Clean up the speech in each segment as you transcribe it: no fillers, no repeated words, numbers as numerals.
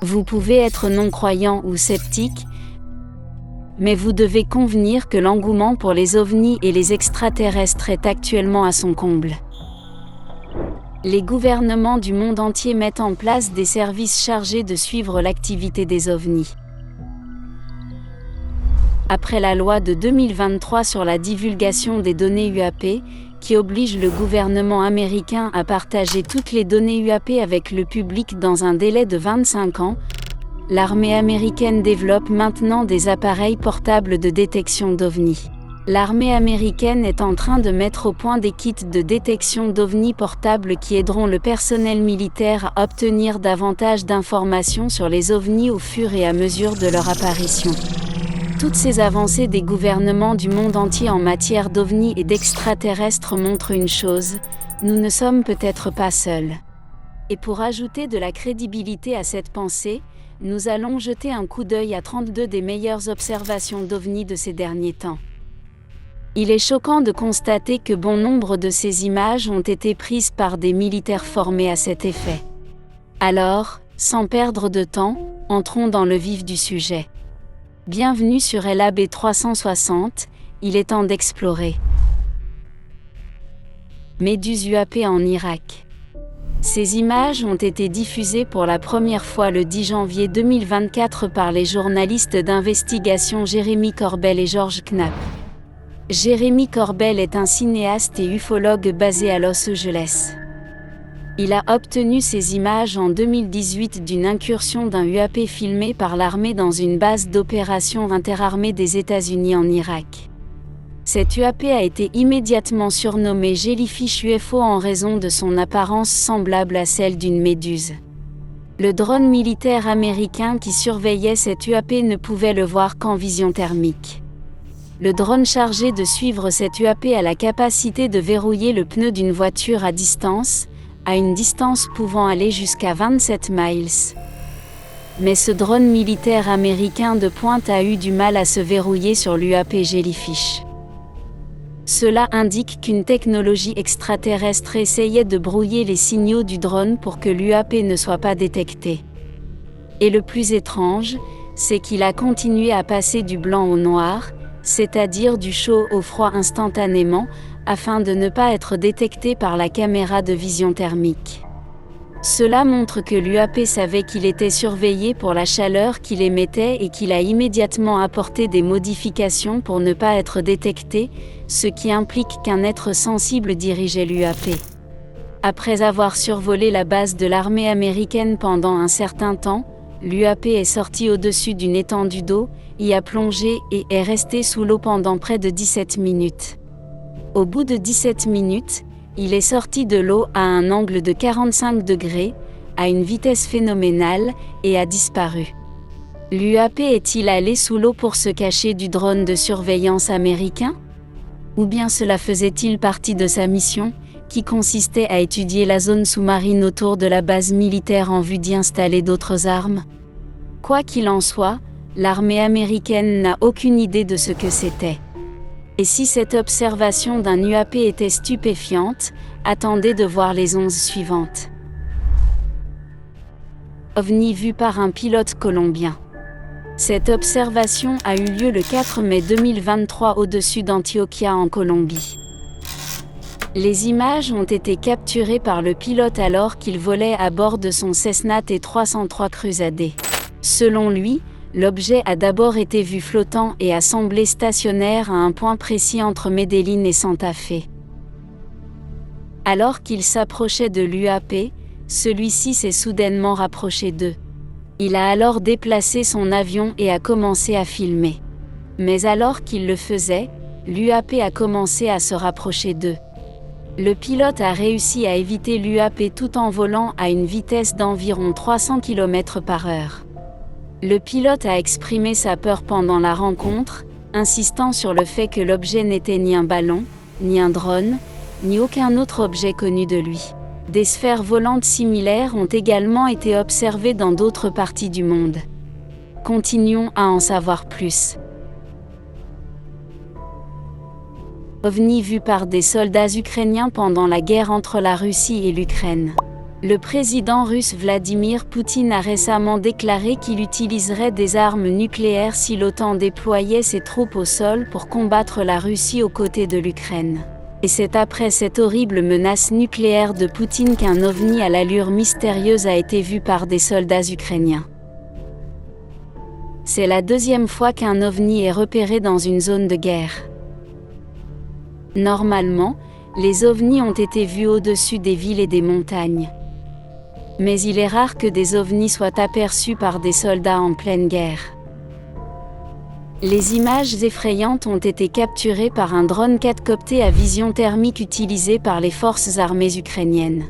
Vous pouvez être non-croyant ou sceptique, mais vous devez convenir que l'engouement pour les ovnis et les extraterrestres est actuellement à son comble. Les gouvernements du monde entier mettent en place des services chargés de suivre l'activité des ovnis. Après la loi de 2023 sur la divulgation des données UAP, qui oblige le gouvernement américain à partager toutes les données UAP avec le public dans un délai de 25 ans, l'armée américaine développe maintenant des appareils portables de détection d'ovnis. L'armée américaine est en train de mettre au point des kits de détection d'ovnis portables qui aideront le personnel militaire à obtenir davantage d'informations sur les ovnis au fur et à mesure de leur apparition. Toutes ces avancées des gouvernements du monde entier en matière d'ovnis et d'extraterrestres montrent une chose, nous ne sommes peut-être pas seuls. Et pour ajouter de la crédibilité à cette pensée, nous allons jeter un coup d'œil à 32 des meilleures observations d'ovnis de ces derniers temps. Il est choquant de constater que bon nombre de ces images ont été prises par des militaires formés à cet effet. Alors, sans perdre de temps, entrons dans le vif du sujet. Bienvenue sur LAB 360, il est temps d'explorer. Méduse UAP en Irak. Ces images ont été diffusées pour la première fois le 10 janvier 2024 par les journalistes d'investigation Jeremy Corbell et George Knapp. Jeremy Corbell est un cinéaste et ufologue basé à Los Angeles. Il a obtenu ces images en 2018 d'une incursion d'un UAP filmé par l'armée dans une base d'opération interarmée des États-Unis en Irak. Cet UAP a été immédiatement surnommé Jellyfish UFO en raison de son apparence semblable à celle d'une méduse. Le drone militaire américain qui surveillait cet UAP ne pouvait le voir qu'en vision thermique. Le drone chargé de suivre cet UAP a la capacité de verrouiller le pneu d'une voiture à distance, à une distance pouvant aller jusqu'à 27 miles. Mais ce drone militaire américain de pointe a eu du mal à se verrouiller sur l'UAP Jellyfish. Cela indique qu'une technologie extraterrestre essayait de brouiller les signaux du drone pour que l'UAP ne soit pas détecté. Et le plus étrange, c'est qu'il a continué à passer du blanc au noir, c'est-à-dire du chaud au froid instantanément, afin de ne pas être détecté par la caméra de vision thermique. Cela montre que l'UAP savait qu'il était surveillé pour la chaleur qu'il émettait et qu'il a immédiatement apporté des modifications pour ne pas être détecté, ce qui implique qu'un être sensible dirigeait l'UAP. Après avoir survolé la base de l'armée américaine pendant un certain temps, l'UAP est sorti au-dessus d'une étendue d'eau, y a plongé et est resté sous l'eau pendant près de 17 minutes. Au bout de 17 minutes, il est sorti de l'eau à un angle de 45 degrés, à une vitesse phénoménale, et a disparu. L'UAP est-il allé sous l'eau pour se cacher du drone de surveillance américain ? Ou bien cela faisait-il partie de sa mission, qui consistait à étudier la zone sous-marine autour de la base militaire en vue d'y installer d'autres armes ? Quoi qu'il en soit, l'armée américaine n'a aucune idée de ce que c'était. Et si cette observation d'un UAP était stupéfiante, attendez de voir les 11 suivantes. OVNI vu par un pilote colombien. Cette observation a eu lieu le 4 mai 2023 au-dessus d'Antioquia en Colombie. Les images ont été capturées par le pilote alors qu'il volait à bord de son Cessna T303 Cruzade. Selon lui, l'objet a d'abord été vu flottant et a semblé stationnaire à un point précis entre Medellín et Santa Fe. Alors qu'il s'approchait de l'UAP, celui-ci s'est soudainement rapproché d'eux. Il a alors déplacé son avion et a commencé à filmer. Mais alors qu'il le faisait, l'UAP a commencé à se rapprocher d'eux. Le pilote a réussi à éviter l'UAP tout en volant à une vitesse d'environ 300 km/h. Le pilote a exprimé sa peur pendant la rencontre, insistant sur le fait que l'objet n'était ni un ballon, ni un drone, ni aucun autre objet connu de lui. Des sphères volantes similaires ont également été observées dans d'autres parties du monde. Continuons à en savoir plus. OVNI vu par des soldats ukrainiens pendant la guerre entre la Russie et l'Ukraine. Le président russe Vladimir Poutine a récemment déclaré qu'il utiliserait des armes nucléaires si l'OTAN déployait ses troupes au sol pour combattre la Russie aux côtés de l'Ukraine. Et c'est après cette horrible menace nucléaire de Poutine qu'un OVNI à l'allure mystérieuse a été vu par des soldats ukrainiens. C'est la deuxième fois qu'un OVNI est repéré dans une zone de guerre. Normalement, les OVNIs ont été vus au-dessus des villes et des montagnes. Mais il est rare que des OVNIs soient aperçus par des soldats en pleine guerre. Les images effrayantes ont été capturées par un drone quadcopté à vision thermique utilisé par les forces armées ukrainiennes.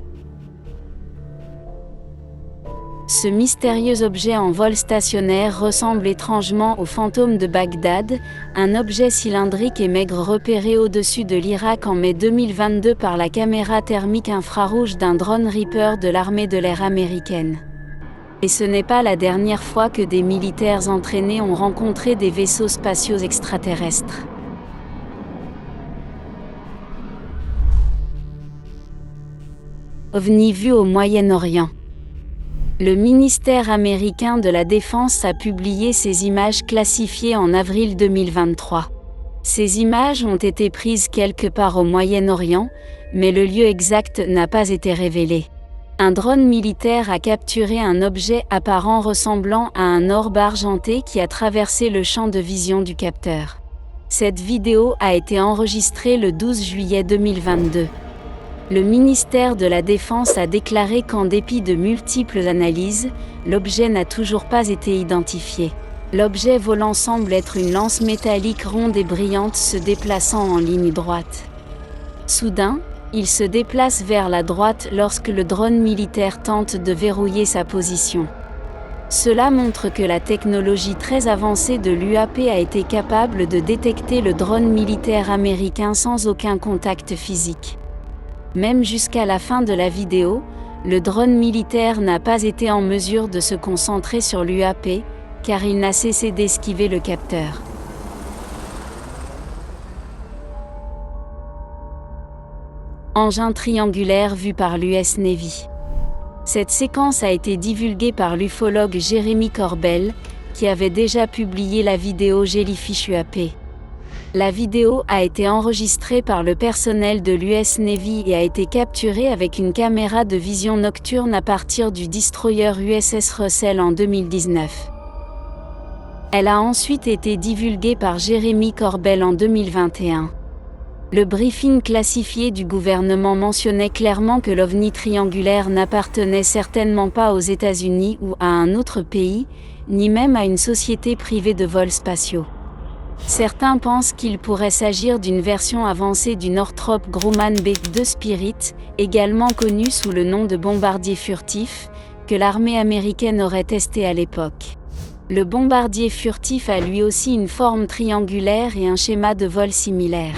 Ce mystérieux objet en vol stationnaire ressemble étrangement au fantôme de Bagdad, un objet cylindrique et maigre repéré au-dessus de l'Irak en mai 2022 par la caméra thermique infrarouge d'un drone Reaper de l'armée de l'air américaine. Et ce n'est pas la dernière fois que des militaires entraînés ont rencontré des vaisseaux spatiaux extraterrestres. OVNI vu au Moyen-Orient. Le ministère américain de la Défense a publié ces images classifiées en avril 2023. Ces images ont été prises quelque part au Moyen-Orient, mais le lieu exact n'a pas été révélé. Un drone militaire a capturé un objet apparent ressemblant à un orbe argenté qui a traversé le champ de vision du capteur. Cette vidéo a été enregistrée le 12 juillet 2022. Le ministère de la Défense a déclaré qu'en dépit de multiples analyses, l'objet n'a toujours pas été identifié. L'objet volant semble être une lance métallique ronde et brillante se déplaçant en ligne droite. Soudain, il se déplace vers la droite lorsque le drone militaire tente de verrouiller sa position. Cela montre que la technologie très avancée de l'UAP a été capable de détecter le drone militaire américain sans aucun contact physique. Même jusqu'à la fin de la vidéo, le drone militaire n'a pas été en mesure de se concentrer sur l'UAP, car il n'a cessé d'esquiver le capteur. Engin triangulaire vu par l'US Navy. Cette séquence a été divulguée par l'ufologue Jeremy Corbell, qui avait déjà publié la vidéo Jellyfish UAP. La vidéo a été enregistrée par le personnel de l'US Navy et a été capturée avec une caméra de vision nocturne à partir du destroyer USS Russell en 2019. Elle a ensuite été divulguée par Jeremy Corbell en 2021. Le briefing classifié du gouvernement mentionnait clairement que l'OVNI triangulaire n'appartenait certainement pas aux États-Unis ou à un autre pays, ni même à une société privée de vols spatiaux. Certains pensent qu'il pourrait s'agir d'une version avancée du Northrop Grumman B-2 Spirit, également connu sous le nom de bombardier furtif, que l'armée américaine aurait testé à l'époque. Le bombardier furtif a lui aussi une forme triangulaire et un schéma de vol similaire.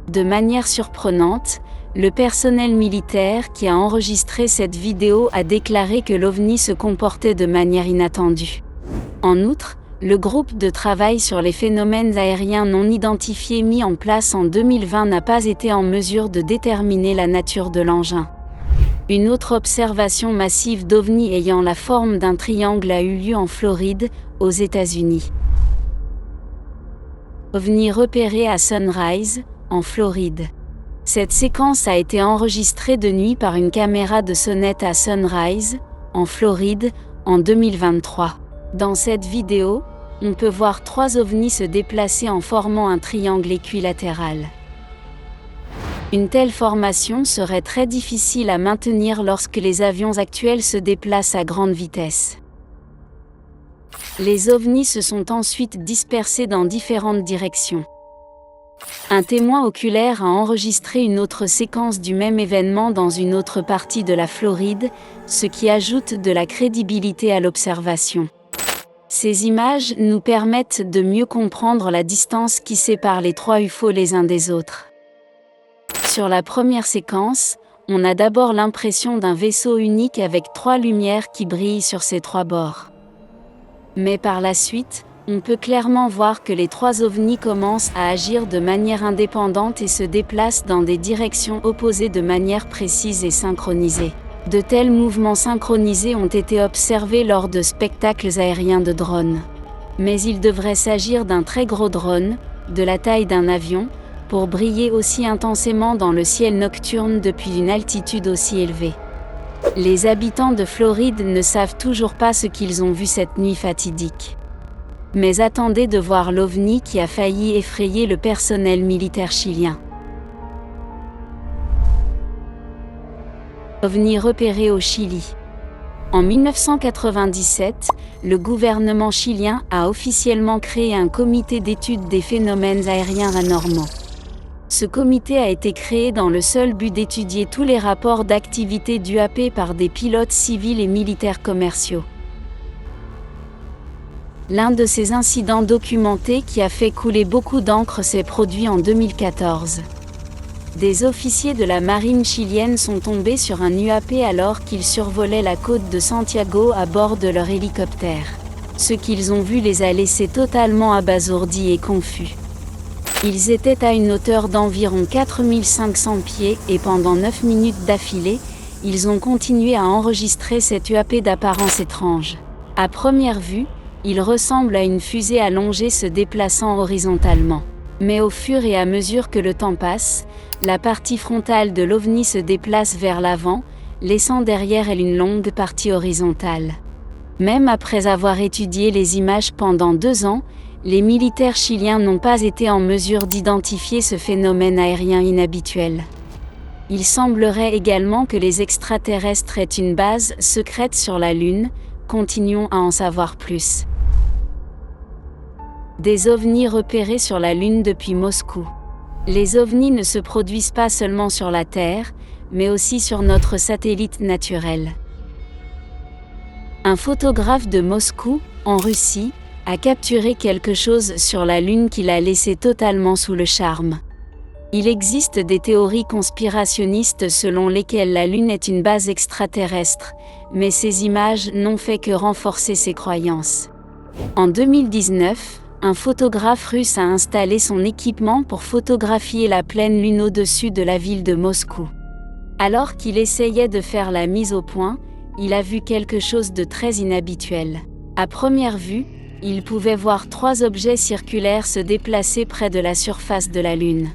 De manière surprenante, le personnel militaire qui a enregistré cette vidéo a déclaré que l'OVNI se comportait de manière inattendue. En outre, le groupe de travail sur les phénomènes aériens non identifiés mis en place en 2020 n'a pas été en mesure de déterminer la nature de l'engin. Une autre observation massive d'OVNI ayant la forme d'un triangle a eu lieu en Floride, aux États-Unis. OVNI repéré à Sunrise, en Floride. Cette séquence a été enregistrée de nuit par une caméra de sonnette à Sunrise, en Floride, en 2023. Dans cette vidéo, on peut voir 3 ovnis se déplacer en formant un triangle équilatéral. Une telle formation serait très difficile à maintenir lorsque les avions actuels se déplacent à grande vitesse. Les ovnis se sont ensuite dispersés dans différentes directions. Un témoin oculaire a enregistré une autre séquence du même événement dans une autre partie de la Floride, ce qui ajoute de la crédibilité à l'observation. Ces images nous permettent de mieux comprendre la distance qui sépare les 3 UFO les uns des autres. Sur la première séquence, on a d'abord l'impression d'un vaisseau unique avec 3 lumières qui brillent sur ses 3 bords. Mais par la suite, On peut clairement voir que les 3 ovnis commencent à agir de manière indépendante et se déplacent dans des directions opposées de manière précise et synchronisée. De tels mouvements synchronisés ont été observés lors de spectacles aériens de drones. Mais il devrait s'agir d'un très gros drone, de la taille d'un avion, pour briller aussi intensément dans le ciel nocturne depuis une altitude aussi élevée. Les habitants de Floride ne savent toujours pas ce qu'ils ont vu cette nuit fatidique. Mais attendez de voir l'OVNI qui a failli effrayer le personnel militaire chilien. OVNI repéré au Chili. En 1997, le gouvernement chilien a officiellement créé un comité d'étude des phénomènes aériens anormaux. Ce comité a été créé dans le seul but d'étudier tous les rapports d'activité d'UAP par des pilotes civils et militaires commerciaux. L'un de ces incidents documentés qui a fait couler beaucoup d'encre s'est produit en 2014. Des officiers de la marine chilienne sont tombés sur un UAP alors qu'ils survolaient la côte de Santiago à bord de leur hélicoptère. Ce qu'ils ont vu les a laissés totalement abasourdis et confus. Ils étaient à une hauteur d'environ 4500 pieds et pendant 9 minutes d'affilée, ils ont continué à enregistrer cet UAP d'apparence étrange. À première vue, il ressemble à une fusée allongée se déplaçant horizontalement. Mais au fur et à mesure que le temps passe, la partie frontale de l'OVNI se déplace vers l'avant, laissant derrière elle une longue partie horizontale. Même après avoir étudié les images pendant 2 ans, les militaires chiliens n'ont pas été en mesure d'identifier ce phénomène aérien inhabituel. Il semblerait également que les extraterrestres aient une base secrète sur la Lune, continuons à en savoir plus. Des ovnis repérés sur la Lune depuis Moscou. Les ovnis ne se produisent pas seulement sur la Terre, mais aussi sur notre satellite naturel. Un photographe de Moscou, en Russie, a capturé quelque chose sur la Lune qui l'a laissé totalement sous le charme. Il existe des théories conspirationnistes selon lesquelles la Lune est une base extraterrestre, mais ces images n'ont fait que renforcer ces croyances. En 2019, un photographe russe a installé son équipement pour photographier la pleine lune au-dessus de la ville de Moscou. Alors qu'il essayait de faire la mise au point, il a vu quelque chose de très inhabituel. À première vue, il pouvait voir 3 objets circulaires se déplacer près de la surface de la Lune.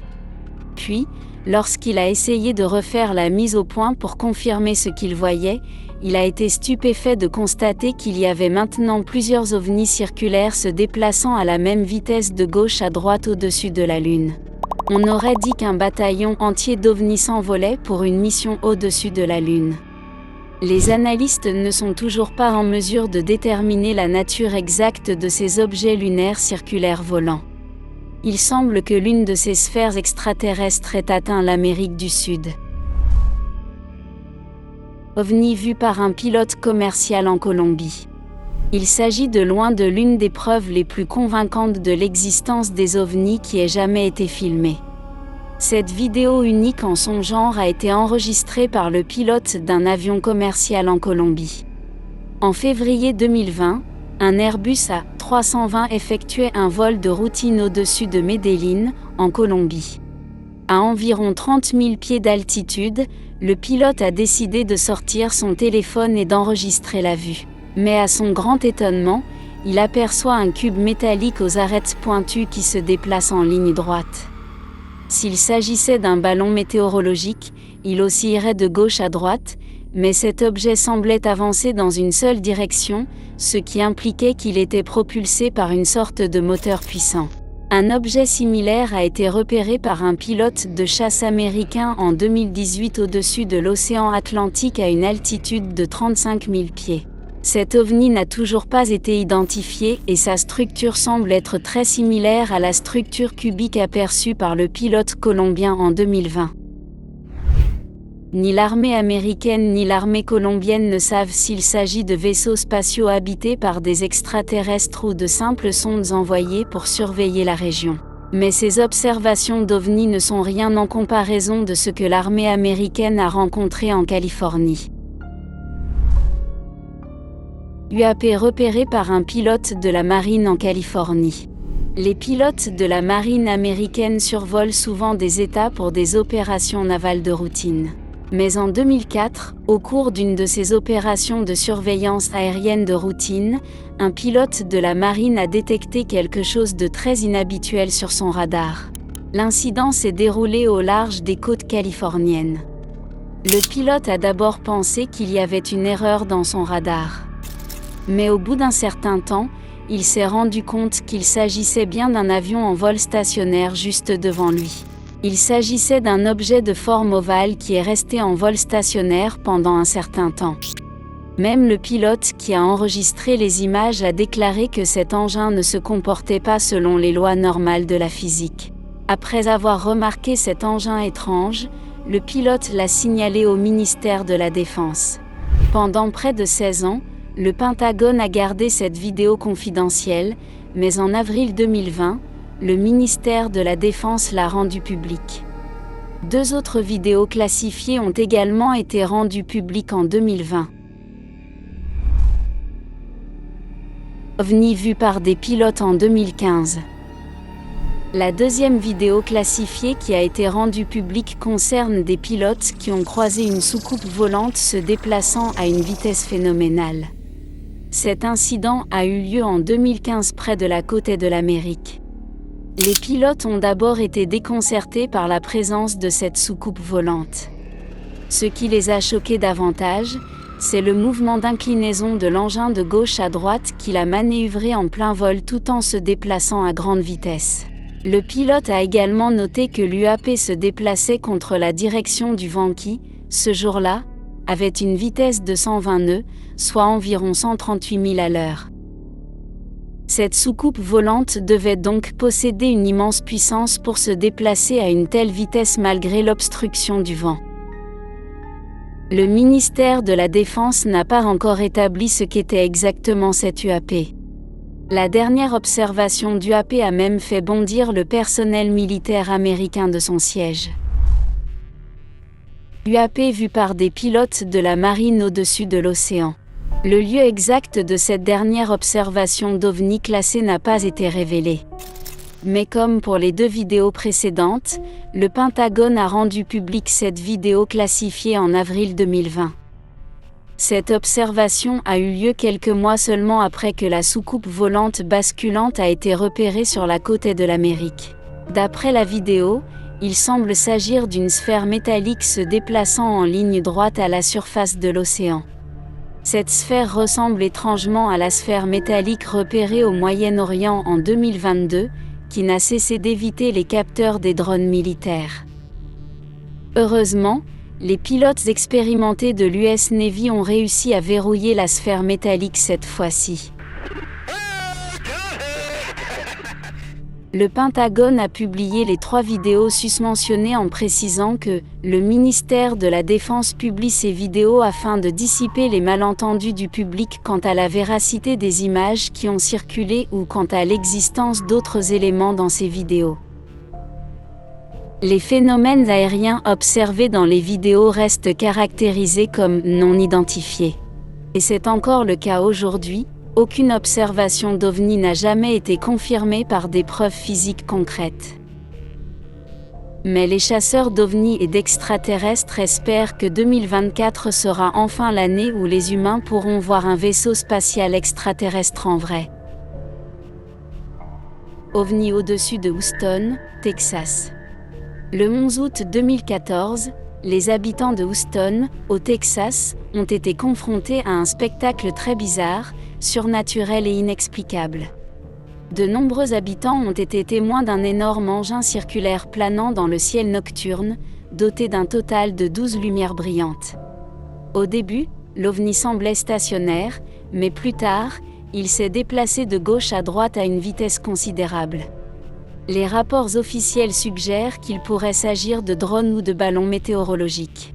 Puis, lorsqu'il a essayé de refaire la mise au point pour confirmer ce qu'il voyait, il a été stupéfait de constater qu'il y avait maintenant plusieurs ovnis circulaires se déplaçant à la même vitesse de gauche à droite au-dessus de la Lune. On aurait dit qu'un bataillon entier d'ovnis s'envolait pour une mission au-dessus de la Lune. Les analystes ne sont toujours pas en mesure de déterminer la nature exacte de ces objets lunaires circulaires volants. Il semble que l'une de ces sphères extraterrestres ait atteint l'Amérique du Sud. OVNI vu par un pilote commercial en Colombie. Il s'agit de loin de l'une des preuves les plus convaincantes de l'existence des ovnis qui ait jamais été filmée. Cette vidéo unique en son genre a été enregistrée par le pilote d'un avion commercial en Colombie. En février 2020, un Airbus A320 effectuait un vol de routine au-dessus de Medellín, en Colombie. À environ 30 000 pieds d'altitude, le pilote a décidé de sortir son téléphone et d'enregistrer la vue. Mais à son grand étonnement, il aperçoit un cube métallique aux arêtes pointues qui se déplace en ligne droite. S'il s'agissait d'un ballon météorologique, il oscillerait de gauche à droite, mais cet objet semblait avancer dans une seule direction, ce qui impliquait qu'il était propulsé par une sorte de moteur puissant. Un objet similaire a été repéré par un pilote de chasse américain en 2018 au-dessus de l'océan Atlantique à une altitude de 35 000 pieds. Cet ovni n'a toujours pas été identifié et sa structure semble être très similaire à la structure cubique aperçue par le pilote colombien en 2020. Ni l'armée américaine ni l'armée colombienne ne savent s'il s'agit de vaisseaux spatiaux habités par des extraterrestres ou de simples sondes envoyées pour surveiller la région. Mais ces observations d'OVNI ne sont rien en comparaison de ce que l'armée américaine a rencontré en Californie. UAP repéré par un pilote de la marine en Californie. Les pilotes de la marine américaine survolent souvent des États pour des opérations navales de routine. Mais en 2004, au cours d'une de ces opérations de surveillance aérienne de routine, un pilote de la marine a détecté quelque chose de très inhabituel sur son radar. L'incident s'est déroulé au large des côtes californiennes. Le pilote a d'abord pensé qu'il y avait une erreur dans son radar. Mais au bout d'un certain temps, il s'est rendu compte qu'il s'agissait bien d'un avion en vol stationnaire juste devant lui. Il s'agissait d'un objet de forme ovale qui est resté en vol stationnaire pendant un certain temps. Même le pilote qui a enregistré les images a déclaré que cet engin ne se comportait pas selon les lois normales de la physique. Après avoir remarqué cet engin étrange, le pilote l'a signalé au ministère de la Défense. Pendant près de 16 ans, le Pentagone a gardé cette vidéo confidentielle, mais en avril 2020, le ministère de la Défense l'a rendue publique. 2 autres vidéos classifiées ont également été rendues publiques en 2020. OVNI vu par des pilotes en 2015. La deuxième vidéo classifiée qui a été rendue publique concerne des pilotes qui ont croisé une soucoupe volante se déplaçant à une vitesse phénoménale. Cet incident a eu lieu en 2015 près de la côte est de l'Amérique. Les pilotes ont d'abord été déconcertés par la présence de cette soucoupe volante. Ce qui les a choqués davantage, c'est le mouvement d'inclinaison de l'engin de gauche à droite qu'il a manœuvré en plein vol tout en se déplaçant à grande vitesse. Le pilote a également noté que l'UAP se déplaçait contre la direction du vent qui, ce jour-là, avait une vitesse de 120 nœuds, soit environ 138 000 à l'heure. Cette soucoupe volante devait donc posséder une immense puissance pour se déplacer à une telle vitesse malgré l'obstruction du vent. Le ministère de la Défense n'a pas encore établi ce qu'était exactement cette UAP. La dernière observation d'UAP a même fait bondir le personnel militaire américain de son siège. UAP vu par des pilotes de la marine au-dessus de l'océan. Le lieu exact de cette dernière observation d'OVNI classée n'a pas été révélé. Mais comme pour les 2 vidéos précédentes, le Pentagone a rendu publique cette vidéo classifiée en avril 2020. Cette observation a eu lieu quelques mois seulement après que la soucoupe volante basculante a été repérée sur la côte est de l'Amérique. D'après la vidéo, il semble s'agir d'une sphère métallique se déplaçant en ligne droite à la surface de l'océan. Cette sphère ressemble étrangement à la sphère métallique repérée au Moyen-Orient en 2022, qui n'a cessé d'éviter les capteurs des drones militaires. Heureusement, les pilotes expérimentés de l'US Navy ont réussi à verrouiller la sphère métallique cette fois-ci. Le Pentagone a publié les 3 vidéos susmentionnées en précisant que le ministère de la Défense publie ces vidéos afin de dissiper les malentendus du public quant à la véracité des images qui ont circulé ou quant à l'existence d'autres éléments dans ces vidéos. Les phénomènes aériens observés dans les vidéos restent caractérisés comme non identifiés. Et c'est encore le cas aujourd'hui. Aucune observation d'OVNI n'a jamais été confirmée par des preuves physiques concrètes. Mais les chasseurs d'OVNI et d'extraterrestres espèrent que 2024 sera enfin l'année où les humains pourront voir un vaisseau spatial extraterrestre en vrai. OVNI au-dessus de Houston, Texas. Le 11 août 2014, les habitants de Houston, au Texas, ont été confrontés à un spectacle très bizarre, surnaturel et inexplicable. De nombreux habitants ont été témoins d'un énorme engin circulaire planant dans le ciel nocturne, doté d'un total de 12 lumières brillantes. Au début, l'OVNI semblait stationnaire, mais plus tard, il s'est déplacé de gauche à droite à une vitesse considérable. Les rapports officiels suggèrent qu'il pourrait s'agir de drones ou de ballons météorologiques.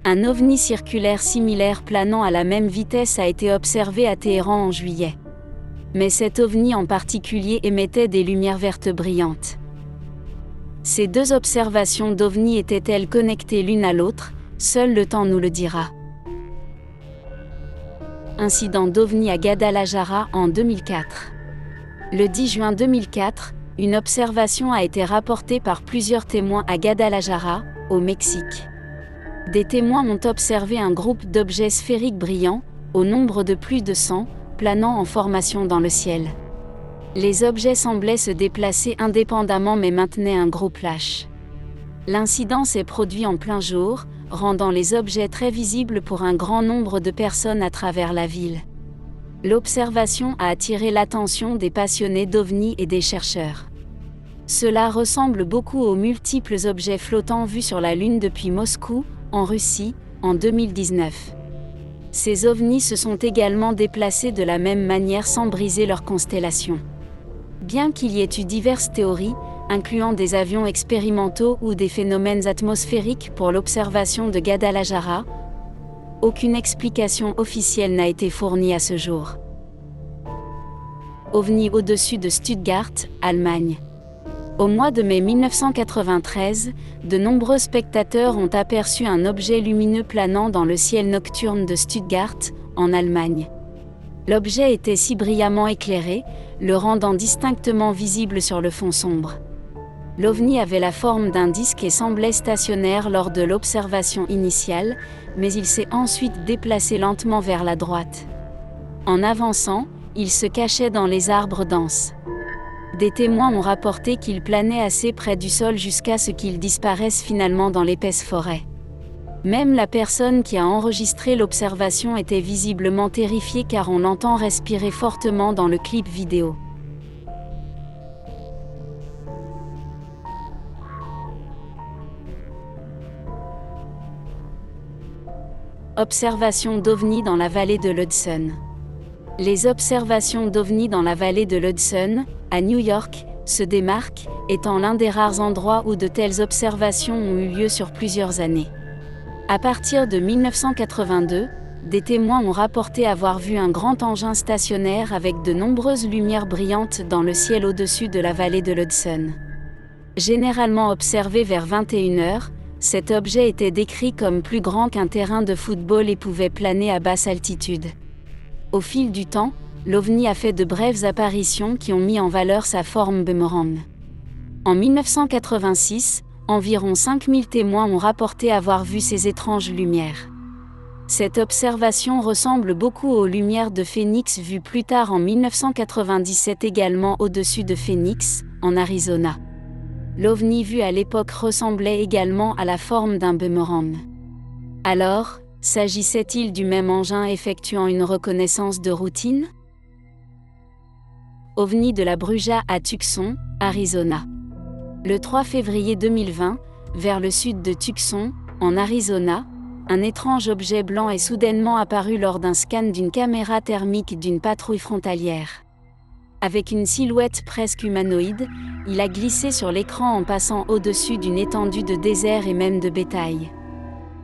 Un OVNI circulaire similaire planant à la même vitesse a été observé à Téhéran en juillet. Mais cet OVNI en particulier émettait des lumières vertes brillantes. Ces 2 observations d'OVNI étaient-elles connectées l'une à l'autre? Seul le temps nous le dira. incident d'OVNI à Guadalajara en 2004. Le 10 juin 2004, une observation a été rapportée par plusieurs témoins à Guadalajara, au Mexique. Des témoins ont observé un groupe d'objets sphériques brillants, au nombre de plus de 100, planant en formation dans le ciel. Les objets semblaient se déplacer indépendamment mais maintenaient un gros flash. L'incident s'est produit en plein jour, rendant les objets très visibles pour un grand nombre de personnes à travers la ville. L'observation a attiré l'attention des passionnés d'OVNI et des chercheurs. Cela ressemble beaucoup aux multiples objets flottants vus sur la Lune depuis Moscou, en Russie, en 2019. Ces ovnis se sont également déplacés de la même manière sans briser leur constellation. Bien qu'il y ait eu diverses théories, incluant des avions expérimentaux ou des phénomènes atmosphériques pour l'observation de Guadalajara, aucune explication officielle n'a été fournie à ce jour. OVNI au-dessus de Stuttgart, Allemagne. Au mois de mai 1993, de nombreux spectateurs ont aperçu un objet lumineux planant dans le ciel nocturne de Stuttgart, en Allemagne. L'objet était si brillamment éclairé, le rendant distinctement visible sur le fond sombre. L'OVNI avait la forme d'un disque et semblait stationnaire lors de l'observation initiale, mais il s'est ensuite déplacé lentement vers la droite. En avançant, il se cachait dans les arbres denses. Des témoins ont rapporté qu'il planait assez près du sol jusqu'à ce qu'il disparaisse finalement dans l'épaisse forêt. Même la personne qui a enregistré l'observation était visiblement terrifiée car on l'entend respirer fortement dans le clip vidéo. Observation d'OVNI dans la vallée de l'Hudson. Les observations d'OVNI dans la vallée de l'Hudson, à New York, se démarquent, étant l'un des rares endroits où de telles observations ont eu lieu sur plusieurs années. À partir de 1982, des témoins ont rapporté avoir vu un grand engin stationnaire avec de nombreuses lumières brillantes dans le ciel au-dessus de la vallée de l'Hudson. Généralement observé vers 21h, cet objet était décrit comme plus grand qu'un terrain de football et pouvait planer à basse altitude. Au fil du temps, l'OVNI a fait de brèves apparitions qui ont mis en valeur sa forme boomerang. En 1986, environ 5000 témoins ont rapporté avoir vu ces étranges lumières. Cette observation ressemble beaucoup aux lumières de Phoenix vues plus tard en 1997 également au-dessus de Phoenix, en Arizona. L'OVNI vu à l'époque ressemblait également à la forme d'un boomerang. Alors, s'agissait-il du même engin effectuant une reconnaissance de routine? OVNI de la Bruja à Tucson, Arizona. Le 3 février 2020, vers le sud de Tucson, en Arizona, un étrange objet blanc est soudainement apparu lors d'un scan d'une caméra thermique d'une patrouille frontalière. Avec une silhouette presque humanoïde, il a glissé sur l'écran en passant au-dessus d'une étendue de désert et même de bétail.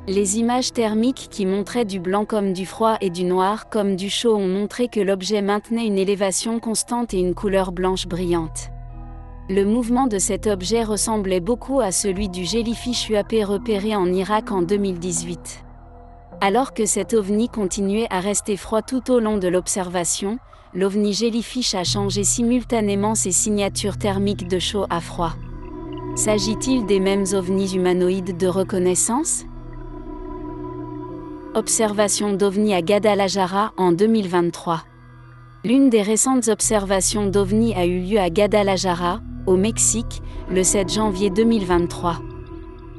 Les images thermiques qui montraient du blanc comme du froid et du noir comme du chaud ont montré que l'objet maintenait une élévation constante et une couleur blanche brillante. Le mouvement de cet objet ressemblait beaucoup à celui du jellyfish UAP repéré en Irak en 2018. Alors que cet OVNI continuait à rester froid tout au long de l'observation, l'OVNI jellyfish a changé simultanément ses signatures thermiques de chaud à froid. S'agit-il des mêmes ovnis humanoïdes de reconnaissance? Observation d'OVNI à Guadalajara en 2023. L'une des récentes observations d'OVNI a eu lieu à Guadalajara, au Mexique, le 7 janvier 2023.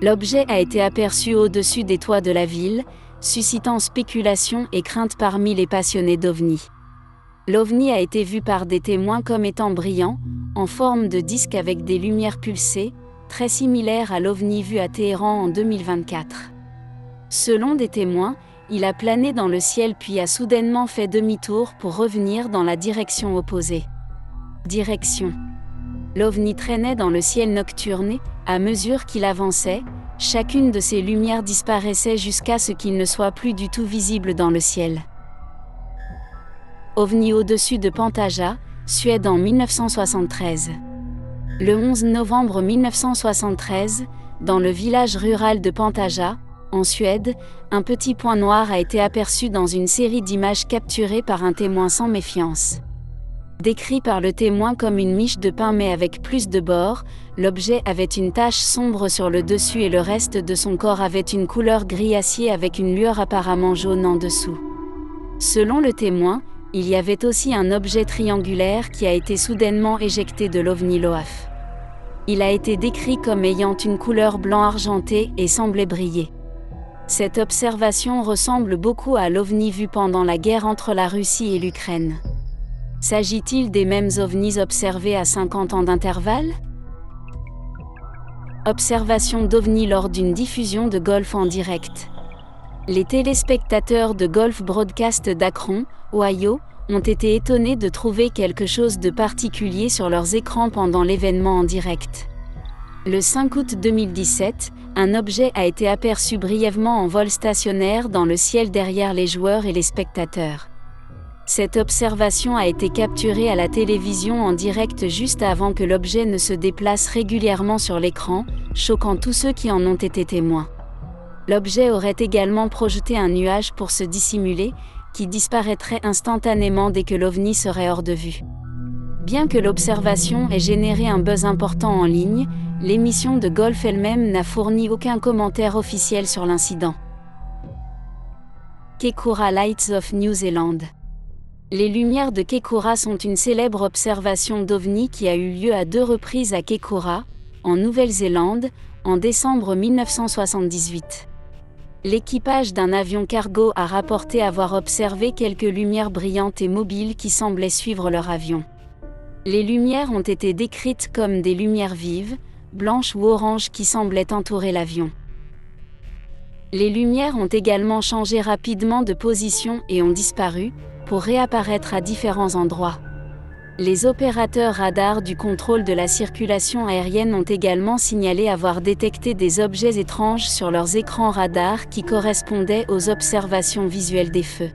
L'objet a été aperçu au-dessus des toits de la ville, suscitant spéculation et crainte parmi les passionnés d'OVNI. L'OVNI a été vu par des témoins comme étant brillant, en forme de disque avec des lumières pulsées, très similaire à l'OVNI vu à Téhéran en 2024. Selon des témoins, il a plané dans le ciel puis a soudainement fait demi-tour pour revenir dans la direction opposée. Direction. L'OVNI traînait dans le ciel nocturne et, à mesure qu'il avançait, chacune de ses lumières disparaissait jusqu'à ce qu'il ne soit plus du tout visible dans le ciel. OVNI au-dessus de Pantaja, Suède en 1973. Le 11 novembre 1973, dans le village rural de Pantaja, En Suède, un petit point noir a été aperçu dans une série d'images capturées par un témoin sans méfiance. Décrit par le témoin comme une miche de pain mais avec plus de bords, l'objet avait une tache sombre sur le dessus et le reste de son corps avait une couleur gris acier avec une lueur apparemment jaune en dessous. Selon le témoin, il y avait aussi un objet triangulaire qui a été soudainement éjecté de l'OVNI LOAF. Il a été décrit comme ayant une couleur blanc argenté et semblait briller. Cette observation ressemble beaucoup à l'OVNI vu pendant la guerre entre la Russie et l'Ukraine. S'agit-il des mêmes ovnis observés à 50 ans d'intervalle? Observation d'ovnis lors d'une diffusion de golf en direct. Les téléspectateurs de Golf Broadcast d'Akron, Ohio, ont été étonnés de trouver quelque chose de particulier sur leurs écrans pendant l'événement en direct. Le 5 août 2017, un objet a été aperçu brièvement en vol stationnaire dans le ciel derrière les joueurs et les spectateurs. Cette observation a été capturée à la télévision en direct juste avant que l'objet ne se déplace régulièrement sur l'écran, choquant tous ceux qui en ont été témoins. L'objet aurait également projeté un nuage pour se dissimuler, qui disparaîtrait instantanément dès que l'OVNI serait hors de vue. Bien que l'observation ait généré un buzz important en ligne, l'émission de golf elle-même n'a fourni aucun commentaire officiel sur l'incident. Kekura Lights of New Zealand. Les lumières de Kekura sont une célèbre observation d'OVNI qui a eu lieu à 2 reprises à Kekura, en Nouvelle-Zélande, en décembre 1978. L'équipage d'un avion cargo a rapporté avoir observé quelques lumières brillantes et mobiles qui semblaient suivre leur avion. Les lumières ont été décrites comme des lumières vives, blanches ou oranges qui semblaient entourer l'avion. Les lumières ont également changé rapidement de position et ont disparu, pour réapparaître à différents endroits. Les opérateurs radars du contrôle de la circulation aérienne ont également signalé avoir détecté des objets étranges sur leurs écrans radars qui correspondaient aux observations visuelles des feux.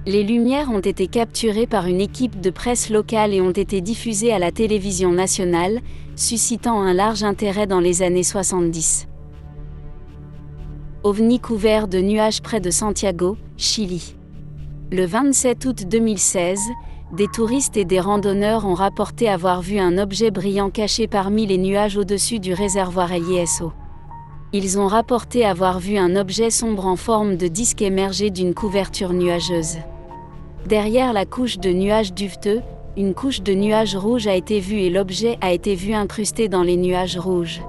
Les lumières ont été capturées par une équipe de presse locale et ont été diffusées à la télévision nationale, suscitant un large intérêt dans les années 70. OVNI couvert de nuages près de Santiago, Chili. Le 27 août 2016, des touristes et des randonneurs ont rapporté avoir vu un objet brillant caché parmi les nuages au-dessus du réservoir El Yeso. Ils ont rapporté avoir vu un objet sombre en forme de disque émerger d'une couverture nuageuse. Derrière la couche de nuages duveteux, une couche de nuages rouges a été vue et l'objet a été vu incrusté dans les nuages rouges.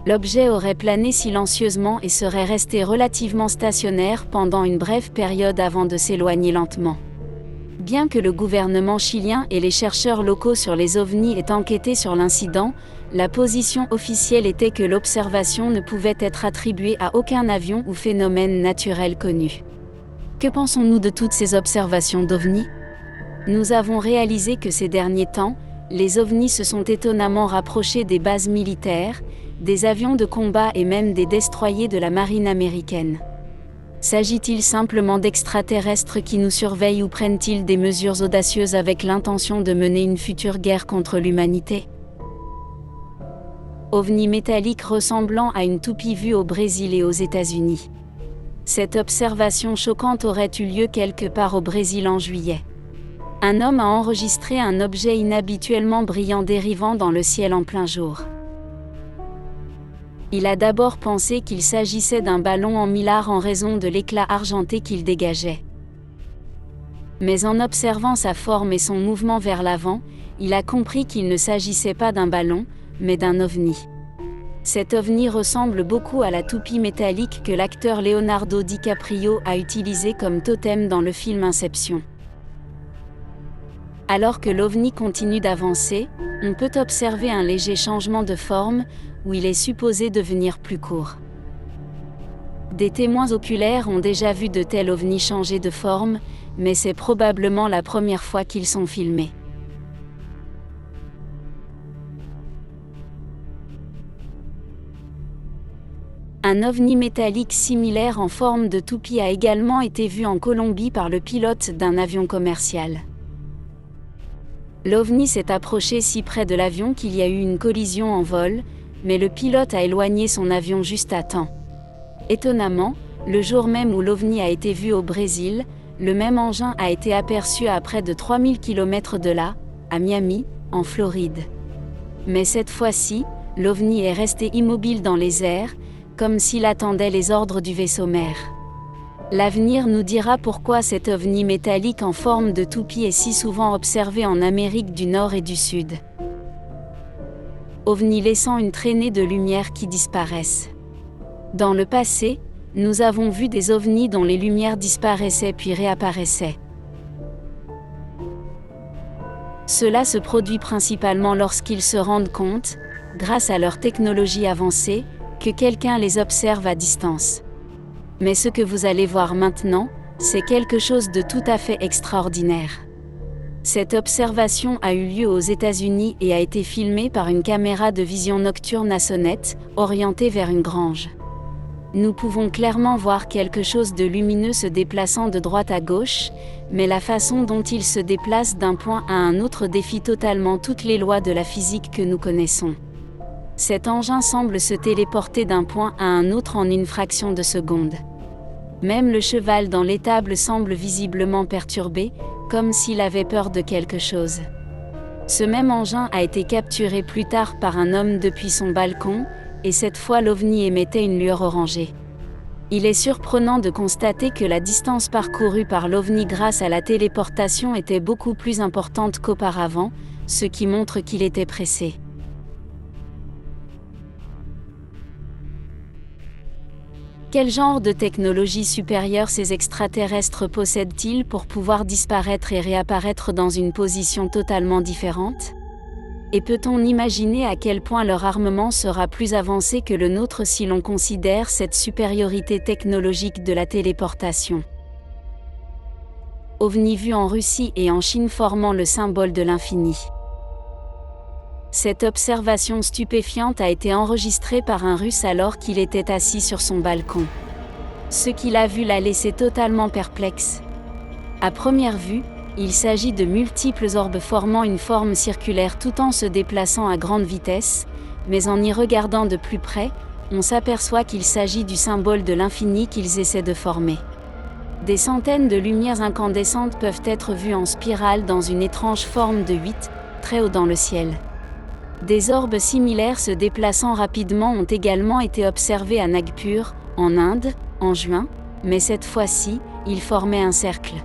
L'objet aurait plané silencieusement et serait resté relativement stationnaire pendant une brève période avant de s'éloigner lentement. Bien que le gouvernement chilien et les chercheurs locaux sur les ovnis aient enquêté sur l'incident, la position officielle était que l'observation ne pouvait être attribuée à aucun avion ou phénomène naturel connu. Que pensons-nous de toutes ces observations d'ovnis? Nous avons réalisé que ces derniers temps, les ovnis se sont étonnamment rapprochés des bases militaires, des avions de combat et même des destroyers de la marine américaine. S'agit-il simplement d'extraterrestres qui nous surveillent ou prennent-ils des mesures audacieuses avec l'intention de mener une future guerre contre l'humanité? OVNI métallique ressemblant à une toupie vue au Brésil et aux États-Unis. Cette observation choquante aurait eu lieu quelque part au Brésil en juillet. Un homme a enregistré un objet inhabituellement brillant dérivant dans le ciel en plein jour. Il a d'abord pensé qu'il s'agissait d'un ballon en millard en raison de l'éclat argenté qu'il dégageait. Mais en observant sa forme et son mouvement vers l'avant, il a compris qu'il ne s'agissait pas d'un ballon, mais d'un ovni. Cet ovni ressemble beaucoup à la toupie métallique que l'acteur Leonardo DiCaprio a utilisée comme totem dans le film Inception. Alors que l'ovni continue d'avancer, on peut observer un léger changement de forme, où il est supposé devenir plus court. Des témoins oculaires ont déjà vu de tels ovnis changer de forme, mais c'est probablement la première fois qu'ils sont filmés. Un ovni métallique similaire en forme de toupie a également été vu en Colombie par le pilote d'un avion commercial. L'ovni s'est approché si près de l'avion qu'il y a eu une collision en vol, mais le pilote a éloigné son avion juste à temps. Étonnamment, le jour même où l'OVNI a été vu au Brésil, le même engin a été aperçu à près de 3000 km de là, à Miami, en Floride. Mais cette fois-ci, l'OVNI est resté immobile dans les airs, comme s'il attendait les ordres du vaisseau mère. L'avenir nous dira pourquoi cet OVNI métallique en forme de toupie est si souvent observé en Amérique du Nord et du Sud. OVNI laissant une traînée de lumière qui disparaissent. Dans le passé, nous avons vu des ovnis dont les lumières disparaissaient puis réapparaissaient. Cela se produit principalement lorsqu'ils se rendent compte, grâce à leur technologie avancée, que quelqu'un les observe à distance. Mais ce que vous allez voir maintenant, c'est quelque chose de tout à fait extraordinaire. Cette observation a eu lieu aux États-Unis et a été filmée par une caméra de vision nocturne à sonnette, orientée vers une grange. Nous pouvons clairement voir quelque chose de lumineux se déplaçant de droite à gauche, mais la façon dont il se déplace d'un point à un autre défie totalement toutes les lois de la physique que nous connaissons. Cet engin semble se téléporter d'un point à un autre en une fraction de seconde. Même le cheval dans l'étable semble visiblement perturbé, comme s'il avait peur de quelque chose. Ce même engin a été capturé plus tard par un homme depuis son balcon, et cette fois l'OVNI émettait une lueur orangée. Il est surprenant de constater que la distance parcourue par l'OVNI grâce à la téléportation était beaucoup plus importante qu'auparavant, ce qui montre qu'il était pressé. Quel genre de technologie supérieure ces extraterrestres possèdent-ils pour pouvoir disparaître et réapparaître dans une position totalement différente ? Et peut-on imaginer à quel point leur armement sera plus avancé que le nôtre si l'on considère cette supériorité technologique de la téléportation ? OVNI vu en Russie et en Chine formant le symbole de l'infini. Cette observation stupéfiante a été enregistrée par un Russe alors qu'il était assis sur son balcon. Ce qu'il a vu l'a laissé totalement perplexe. À première vue, il s'agit de multiples orbes formant une forme circulaire tout en se déplaçant à grande vitesse, mais en y regardant de plus près, on s'aperçoit qu'il s'agit du symbole de l'infini qu'ils essaient de former. Des centaines de lumières incandescentes peuvent être vues en spirale dans une étrange forme de 8, très haut dans le ciel. Des orbes similaires se déplaçant rapidement ont également été observés à Nagpur, en Inde, en juin, mais cette fois-ci, ils formaient un cercle.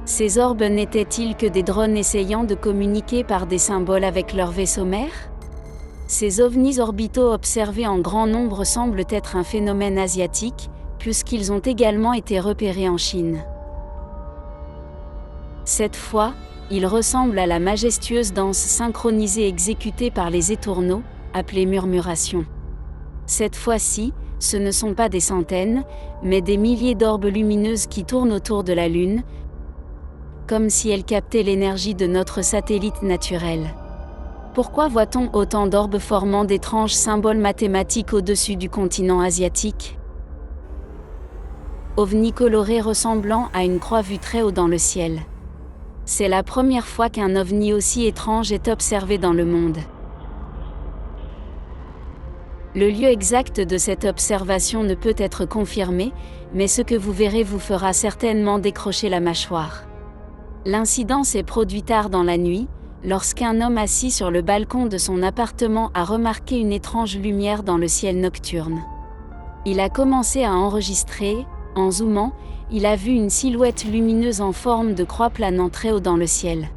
Ces orbes n'étaient-ils que des drones essayant de communiquer par des symboles avec leur vaisseau mère ? Ces ovnis orbitaux observés en grand nombre semblent être un phénomène asiatique, puisqu'ils ont également été repérés en Chine. Cette fois, ils ressemblent à la majestueuse danse synchronisée exécutée par les étourneaux, appelée murmuration. Cette fois-ci, ce ne sont pas des centaines, mais des milliers d'orbes lumineuses qui tournent autour de la Lune, comme si elles captaient l'énergie de notre satellite naturel. Pourquoi voit-on autant d'orbes formant d'étranges symboles mathématiques au-dessus du continent asiatique ? OVNI coloré ressemblant à une croix vue très haut dans le ciel. C'est la première fois qu'un ovni aussi étrange est observé dans le monde. Le lieu exact de cette observation ne peut être confirmé, mais ce que vous verrez vous fera certainement décrocher la mâchoire. L'incident s'est produit tard dans la nuit, lorsqu'un homme assis sur le balcon de son appartement a remarqué une étrange lumière dans le ciel nocturne. Il a commencé à enregistrer, en zoomant, il a vu une silhouette lumineuse en forme de croix planant très haut dans le ciel.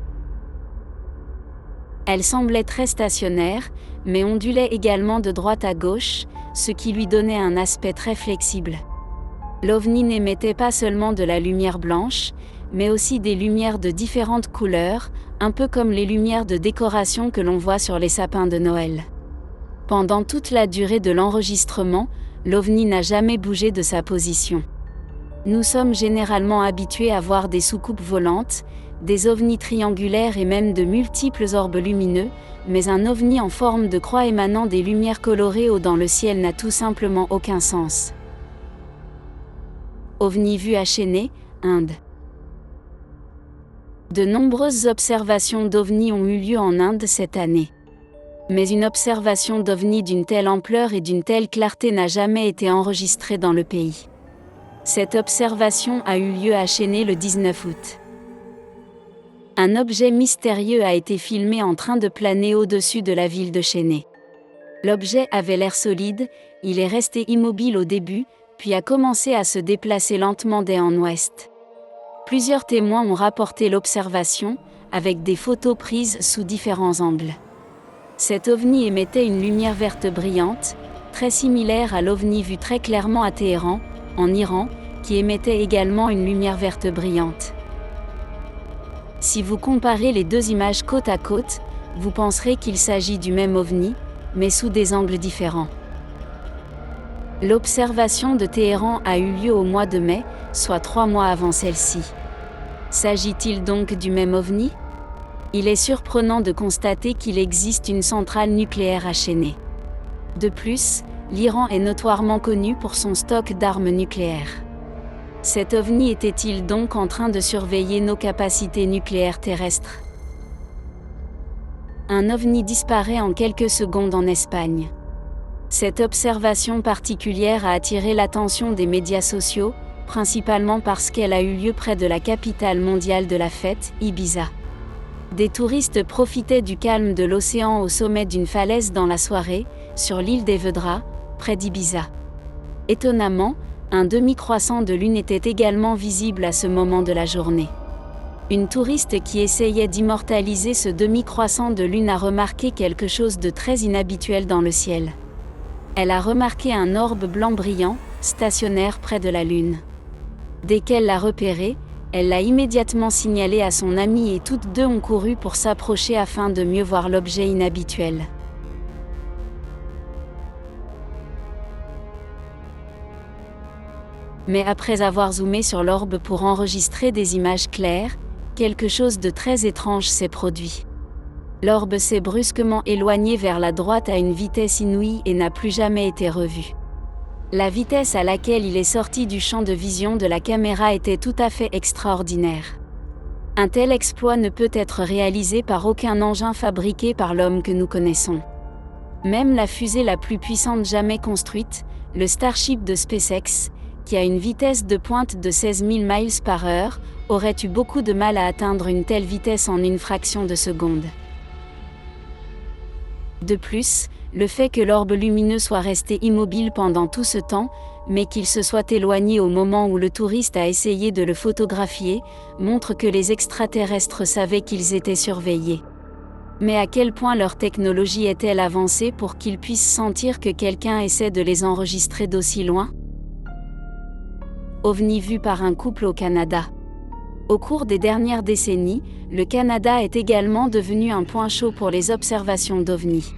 Elle semblait très stationnaire, mais ondulait également de droite à gauche, ce qui lui donnait un aspect très flexible. L'OVNI n'émettait pas seulement de la lumière blanche, mais aussi des lumières de différentes couleurs, un peu comme les lumières de décoration que l'on voit sur les sapins de Noël. Pendant toute la durée de l'enregistrement, l'OVNI n'a jamais bougé de sa position. Nous sommes généralement habitués à voir des soucoupes volantes, des ovnis triangulaires et même de multiples orbes lumineux, mais un ovni en forme de croix émanant des lumières colorées haut dans le ciel n'a tout simplement aucun sens. OVNI vu à Chennai, Inde. De nombreuses observations d'ovnis ont eu lieu en Inde cette année. Mais une observation d'OVNI d'une telle ampleur et d'une telle clarté n'a jamais été enregistrée dans le pays. Cette observation a eu lieu à Chennai le 19 août. Un objet mystérieux a été filmé en train de planer au-dessus de la ville de Chennai. L'objet avait l'air solide, il est resté immobile au début, puis a commencé à se déplacer lentement d'est en ouest. Plusieurs témoins ont rapporté l'observation, avec des photos prises sous différents angles. Cet ovni émettait une lumière verte brillante, très similaire à l'ovni vu très clairement à Téhéran, en Iran, qui émettait également une lumière verte brillante. Si vous comparez les deux images côte à côte, vous penserez qu'il s'agit du même ovni, mais sous des angles différents. L'observation de Téhéran a eu lieu au mois de mai, soit 3 mois avant celle-ci. S'agit-il donc du même ovni ? Il est surprenant de constater qu'il existe une centrale nucléaire à Chennai. De plus, l'Iran est notoirement connu pour son stock d'armes nucléaires. Cet ovni était-il donc en train de surveiller nos capacités nucléaires terrestres ? Un ovni disparaît en quelques secondes en Espagne. Cette observation particulière a attiré l'attention des médias sociaux, principalement parce qu'elle a eu lieu près de la capitale mondiale de la fête, Ibiza. Des touristes profitaient du calme de l'océan au sommet d'une falaise dans la soirée, sur l'île d'Évedra, près d'Ibiza. Étonnamment, un demi-croissant de lune était également visible à ce moment de la journée. Une touriste qui essayait d'immortaliser ce demi-croissant de lune a remarqué quelque chose de très inhabituel dans le ciel. Elle a remarqué un orbe blanc brillant, stationnaire près de la lune. Dès qu'elle l'a repéré, elle l'a immédiatement signalé à son amie et toutes deux ont couru pour s'approcher afin de mieux voir l'objet inhabituel. Mais après avoir zoomé sur l'orbe pour enregistrer des images claires, quelque chose de très étrange s'est produit. L'orbe s'est brusquement éloigné vers la droite à une vitesse inouïe et n'a plus jamais été revu. La vitesse à laquelle il est sorti du champ de vision de la caméra était tout à fait extraordinaire. Un tel exploit ne peut être réalisé par aucun engin fabriqué par l'homme que nous connaissons. Même la fusée la plus puissante jamais construite, le Starship de SpaceX, qui a une vitesse de pointe de 16 000 miles par heure, aurait eu beaucoup de mal à atteindre une telle vitesse en une fraction de seconde. De plus, le fait que l'orbe lumineux soit resté immobile pendant tout ce temps, mais qu'il se soit éloigné au moment où le touriste a essayé de le photographier, montre que les extraterrestres savaient qu'ils étaient surveillés. Mais à quel point leur technologie est-elle avancée pour qu'ils puissent sentir que quelqu'un essaie de les enregistrer d'aussi loin ? OVNI vu par un couple au Canada. Au cours des dernières décennies, le Canada est également devenu un point chaud pour les observations d'OVNI.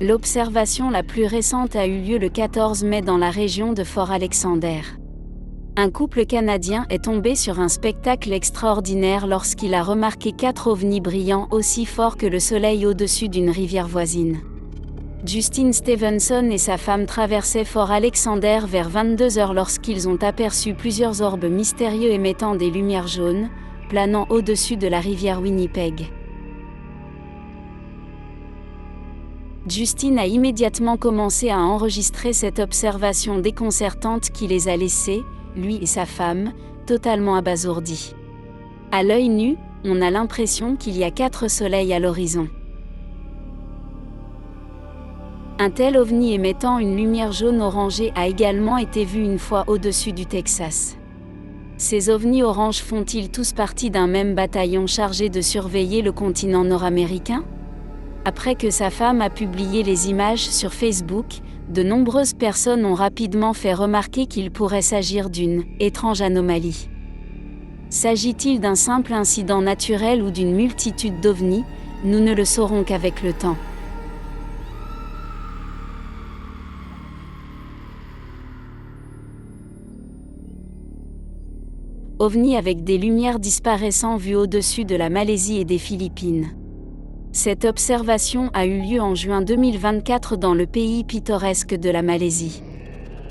L'observation la plus récente a eu lieu le 14 mai dans la région de Fort Alexander. Un couple canadien est tombé sur un spectacle extraordinaire lorsqu'il a remarqué 4 ovnis brillants aussi forts que le soleil au-dessus d'une rivière voisine. Justin Stevenson et sa femme traversaient Fort Alexander vers 22 h lorsqu'ils ont aperçu plusieurs orbes mystérieux émettant des lumières jaunes, planant au-dessus de la rivière Winnipeg. Justin a immédiatement commencé à enregistrer cette observation déconcertante qui les a laissés, lui et sa femme, totalement abasourdis. À l'œil nu, on a l'impression qu'il y a 4 soleils à l'horizon. Un tel ovni émettant une lumière jaune orangée a également été vu une fois au-dessus du Texas. Ces ovnis oranges font-ils tous partie d'un même bataillon chargé de surveiller le continent nord-américain ? Après que sa femme a publié les images sur Facebook, de nombreuses personnes ont rapidement fait remarquer qu'il pourrait s'agir d'une étrange anomalie. S'agit-il d'un simple incident naturel ou d'une multitude d'ovnis ? Nous ne le saurons qu'avec le temps. OVNI avec des lumières disparaissant vues au-dessus de la Malaisie et des Philippines. Cette observation a eu lieu en juin 2024 dans le pays pittoresque de la Malaisie.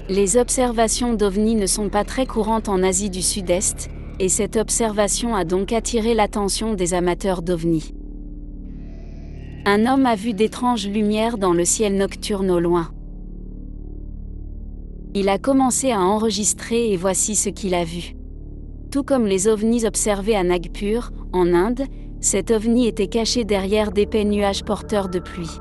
Les observations d'OVNI ne sont pas très courantes en Asie du Sud-Est, et cette observation a donc attiré l'attention des amateurs d'OVNI. Un homme a vu d'étranges lumières dans le ciel nocturne au loin. Il a commencé à enregistrer et voici ce qu'il a vu. Tout comme les ovnis observés à Nagpur, en Inde, cet ovni était caché derrière d'épais nuages porteurs de pluie.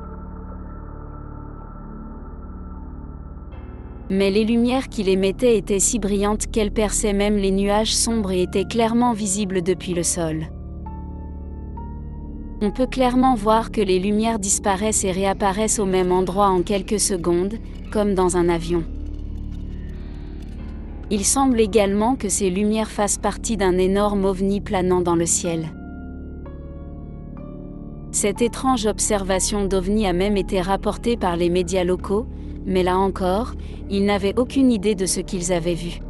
Mais les lumières qu'il émettait étaient si brillantes qu'elles perçaient même les nuages sombres et étaient clairement visibles depuis le sol. On peut clairement voir que les lumières disparaissent et réapparaissent au même endroit en quelques secondes, comme dans un avion. Il semble également que ces lumières fassent partie d'un énorme ovni planant dans le ciel. Cette étrange observation d'ovni a même été rapportée par les médias locaux, mais là encore, ils n'avaient aucune idée de ce qu'ils avaient vu.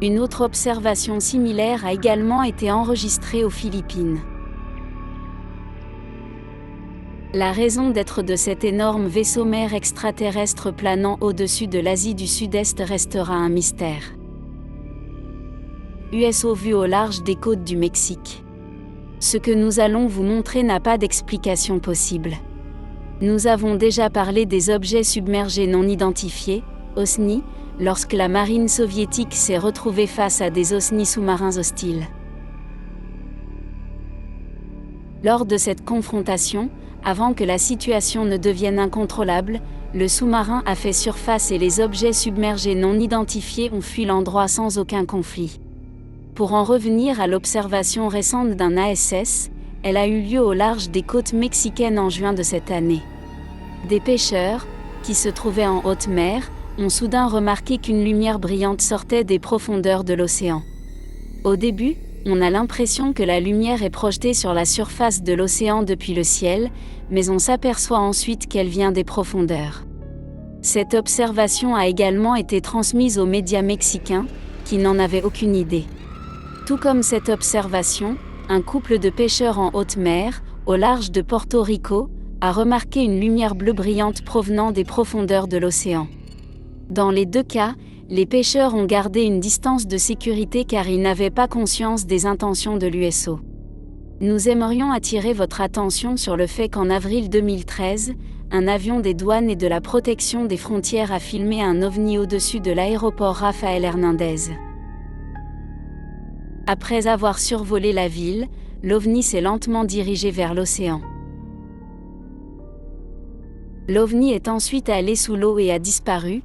Une autre observation similaire a également été enregistrée aux Philippines. La raison d'être de cet énorme vaisseau mère extraterrestre planant au-dessus de l'Asie du Sud-Est restera un mystère. USO vu au large des côtes du Mexique. Ce que nous allons vous montrer n'a pas d'explication possible. Nous avons déjà parlé des objets submergés non identifiés, OSNI, lorsque la marine soviétique s'est retrouvée face à des OSNI sous-marins hostiles. Lors de cette confrontation, avant que la situation ne devienne incontrôlable, le sous-marin a fait surface et les objets submergés non identifiés ont fui l'endroit sans aucun conflit. Pour en revenir à l'observation récente d'un ASS, elle a eu lieu au large des côtes mexicaines en juin de cette année. Des pêcheurs, qui se trouvaient en haute mer, ont soudain remarqué qu'une lumière brillante sortait des profondeurs de l'océan. Au début, on a l'impression que la lumière est projetée sur la surface de l'océan depuis le ciel, mais on s'aperçoit ensuite qu'elle vient des profondeurs. Cette observation a également été transmise aux médias mexicains, qui n'en avaient aucune idée. Tout comme cette observation, un couple de pêcheurs en haute mer, au large de Porto Rico, a remarqué une lumière bleue brillante provenant des profondeurs de l'océan. Dans les deux cas, les pêcheurs ont gardé une distance de sécurité car ils n'avaient pas conscience des intentions de l'USO. Nous aimerions attirer votre attention sur le fait qu'en avril 2013, un avion des douanes et de la protection des frontières a filmé un ovni au-dessus de l'aéroport Rafael Hernandez. Après avoir survolé la ville, l'ovni s'est lentement dirigé vers l'océan. L'ovni est ensuite allé sous l'eau et a disparu,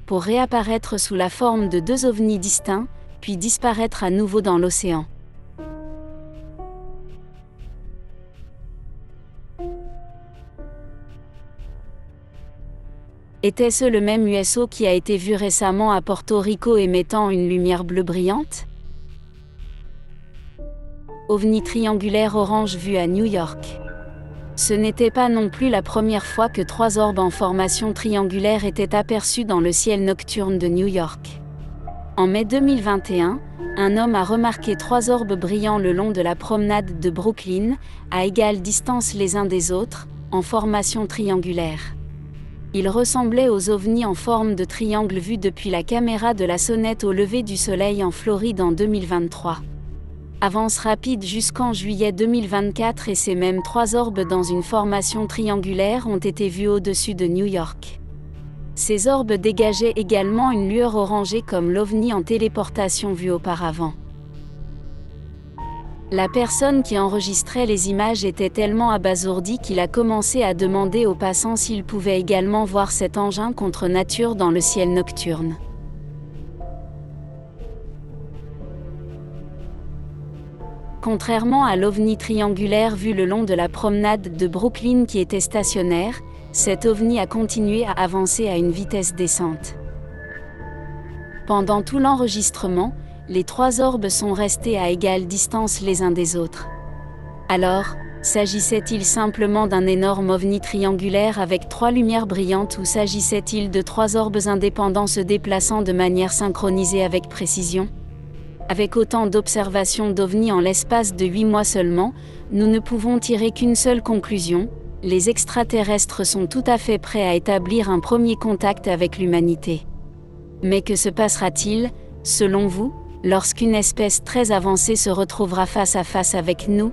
pour réapparaître sous la forme de deux ovnis distincts, puis disparaître à nouveau dans l'océan. Était-ce le même USO qui a été vu récemment à Porto Rico émettant une lumière bleue brillante? OVNI triangulaire orange vu à New York. Ce n'était pas non plus la première fois que 3 orbes en formation triangulaire étaient aperçus dans le ciel nocturne de New York. En mai 2021, un homme a remarqué 3 orbes brillants le long de la promenade de Brooklyn, à égale distance les uns des autres, en formation triangulaire. Ils ressemblaient aux ovnis en forme de triangle vus depuis la caméra de la Sonnette au lever du soleil en Floride en 2023. Avance rapide jusqu'en juillet 2024 et ces mêmes 3 orbes dans une formation triangulaire ont été vus au-dessus de New York. Ces orbes dégageaient également une lueur orangée comme l'ovni en téléportation vu auparavant. La personne qui enregistrait les images était tellement abasourdi qu'il a commencé à demander aux passants s'ils pouvaient également voir cet engin contre nature dans le ciel nocturne. Contrairement à l'ovni triangulaire vu le long de la promenade de Brooklyn qui était stationnaire, cet ovni a continué à avancer à une vitesse décente. Pendant tout l'enregistrement, les 3 orbes sont restés à égale distance les uns des autres. Alors, s'agissait-il simplement d'un énorme ovni triangulaire avec 3 lumières brillantes ou s'agissait-il de 3 orbes indépendants se déplaçant de manière synchronisée avec précision ? Avec autant d'observations d'ovnis en l'espace de 8 mois seulement, nous ne pouvons tirer qu'une seule conclusion, les extraterrestres sont tout à fait prêts à établir un premier contact avec l'humanité. Mais que se passera-t-il, selon vous, lorsqu'une espèce très avancée se retrouvera face à face avec nous?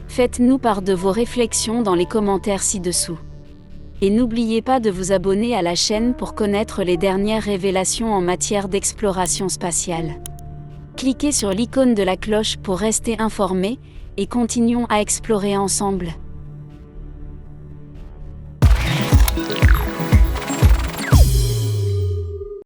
Faites-nous part de vos réflexions dans les commentaires ci-dessous. Et n'oubliez pas de vous abonner à la chaîne pour connaître les dernières révélations en matière d'exploration spatiale. Cliquez sur l'icône de la cloche pour rester informé, et continuons à explorer ensemble.